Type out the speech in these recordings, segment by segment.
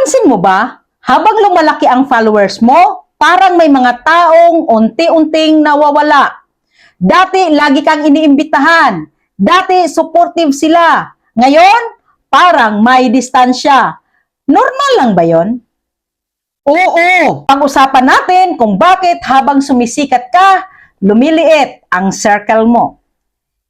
Napansin mo ba, habang lumalaki ang followers mo, parang may mga taong unti-unting nawawala. Dati lagi kang iniimbitahan, dati supportive sila. Ngayon, parang may distansya. Normal lang ba yon? Oo, pag-usapan natin kung bakit habang sumisikat ka, lumiliit ang circle mo.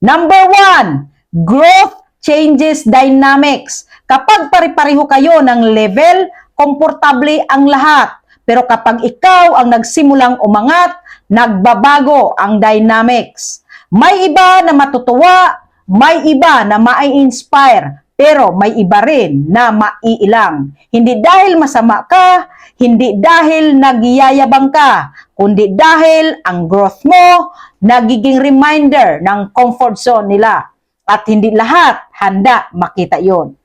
Number 1, growth changes dynamics. Kapag pare-pareho kayo ng level, komportable ang lahat. Pero kapag ikaw ang nagsimulang umangat, nagbabago ang dynamics. May iba na matutuwa, may iba na mai-inspire, pero may iba rin na maiilang. Hindi dahil masama ka, hindi dahil nagyayabang ka, kundi dahil ang growth mo nagiging reminder ng comfort zone nila. At hindi lahat handa makita yon.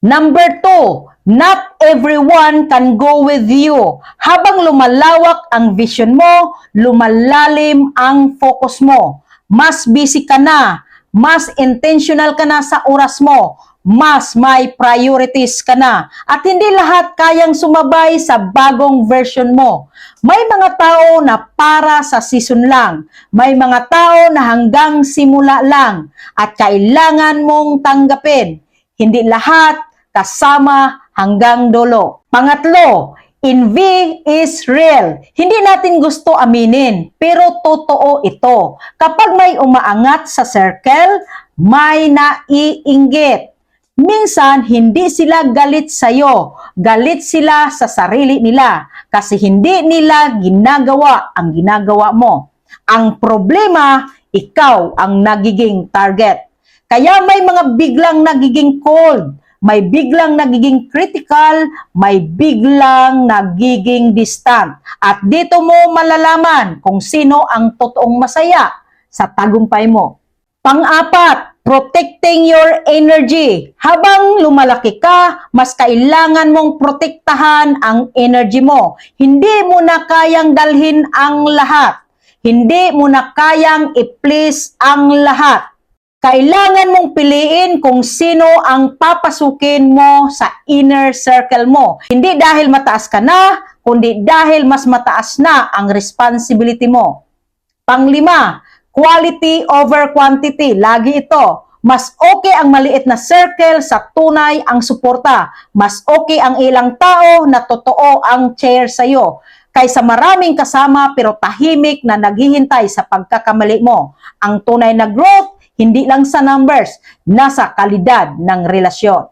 Number 2, not everyone can go with you. Habang lumalawak ang vision mo, lumalalim ang focus mo. Mas busy ka na, mas intentional ka na sa oras mo, mas may priorities ka na. At hindi lahat kayang sumabay sa bagong version mo. May mga tao na para sa season lang. May mga tao na hanggang simula lang. At kailangan mong tanggapin. Hindi lahat kasama hanggang dulo. Pangatlo, envy is real. Hindi natin gusto aminin, pero totoo ito. Kapag may umaangat sa circle, may naiinggit. Minsan, hindi sila galit sa'yo. Galit sila sa sarili nila kasi hindi nila ginagawa ang ginagawa mo. Ang problema, ikaw ang nagiging target. Kaya may mga biglang nagiging cold, may biglang nagiging critical, may biglang nagiging distant. At dito mo malalaman kung sino ang totoong masaya sa tagumpay mo. Pang-apat, protecting your energy. Habang lumalaki ka, mas kailangan mong protektahan ang energy mo. Hindi mo na kayang dalhin ang lahat. Hindi mo na kayang i-please ang lahat. Kailangan mong piliin kung sino ang papasukin mo sa inner circle mo. Hindi dahil mataas ka na, kundi dahil mas mataas na ang responsibility mo. Panglima, quality over quantity. Lagi ito. Mas okay ang maliit na circle sa tunay ang suporta. Mas okay ang ilang tao na totoo ang chair sa'yo kaysa maraming kasama pero tahimik na naghihintay sa pagkakamali mo. Ang tunay na growth, hindi lang sa numbers, nasa kalidad ng relasyon.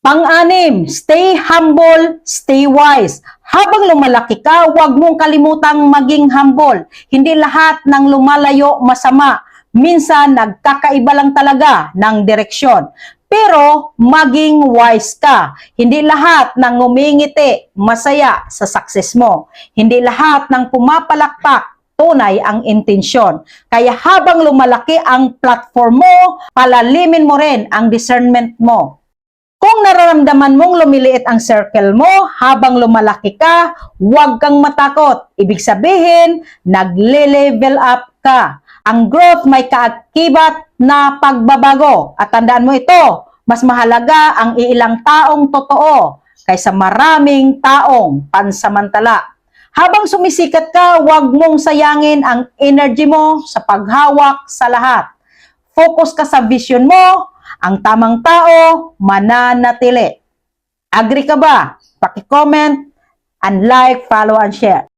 Pang-anim, stay humble, stay wise. Habang lumalaki ka, huwag mong kalimutang maging humble. Hindi lahat ng lumalayo masama. Minsan, nagkakaiba lang talaga ng direksyon. Pero, maging wise ka. Hindi lahat ng ngumingiti masaya sa success mo. Hindi lahat ng pumapalakpak tunay ang intensyon. Kaya habang lumalaki ang platform mo, palalimin mo rin ang discernment mo. Kung nararamdaman mong lumiliit ang circle mo habang lumalaki ka, huwag kang matakot. Ibig sabihin, nagle-level up ka. Ang growth may kaakibat na pagbabago. At tandaan mo ito, mas mahalaga ang iilang taong totoo kaysa maraming taong pansamantala. Habang sumisikat ka, huwag mong sayangin ang energy mo sa paghawak sa lahat. Focus ka sa vision mo, ang tamang tao, mananatili. Agree ka ba? Paki-comment, and like, follow, and share.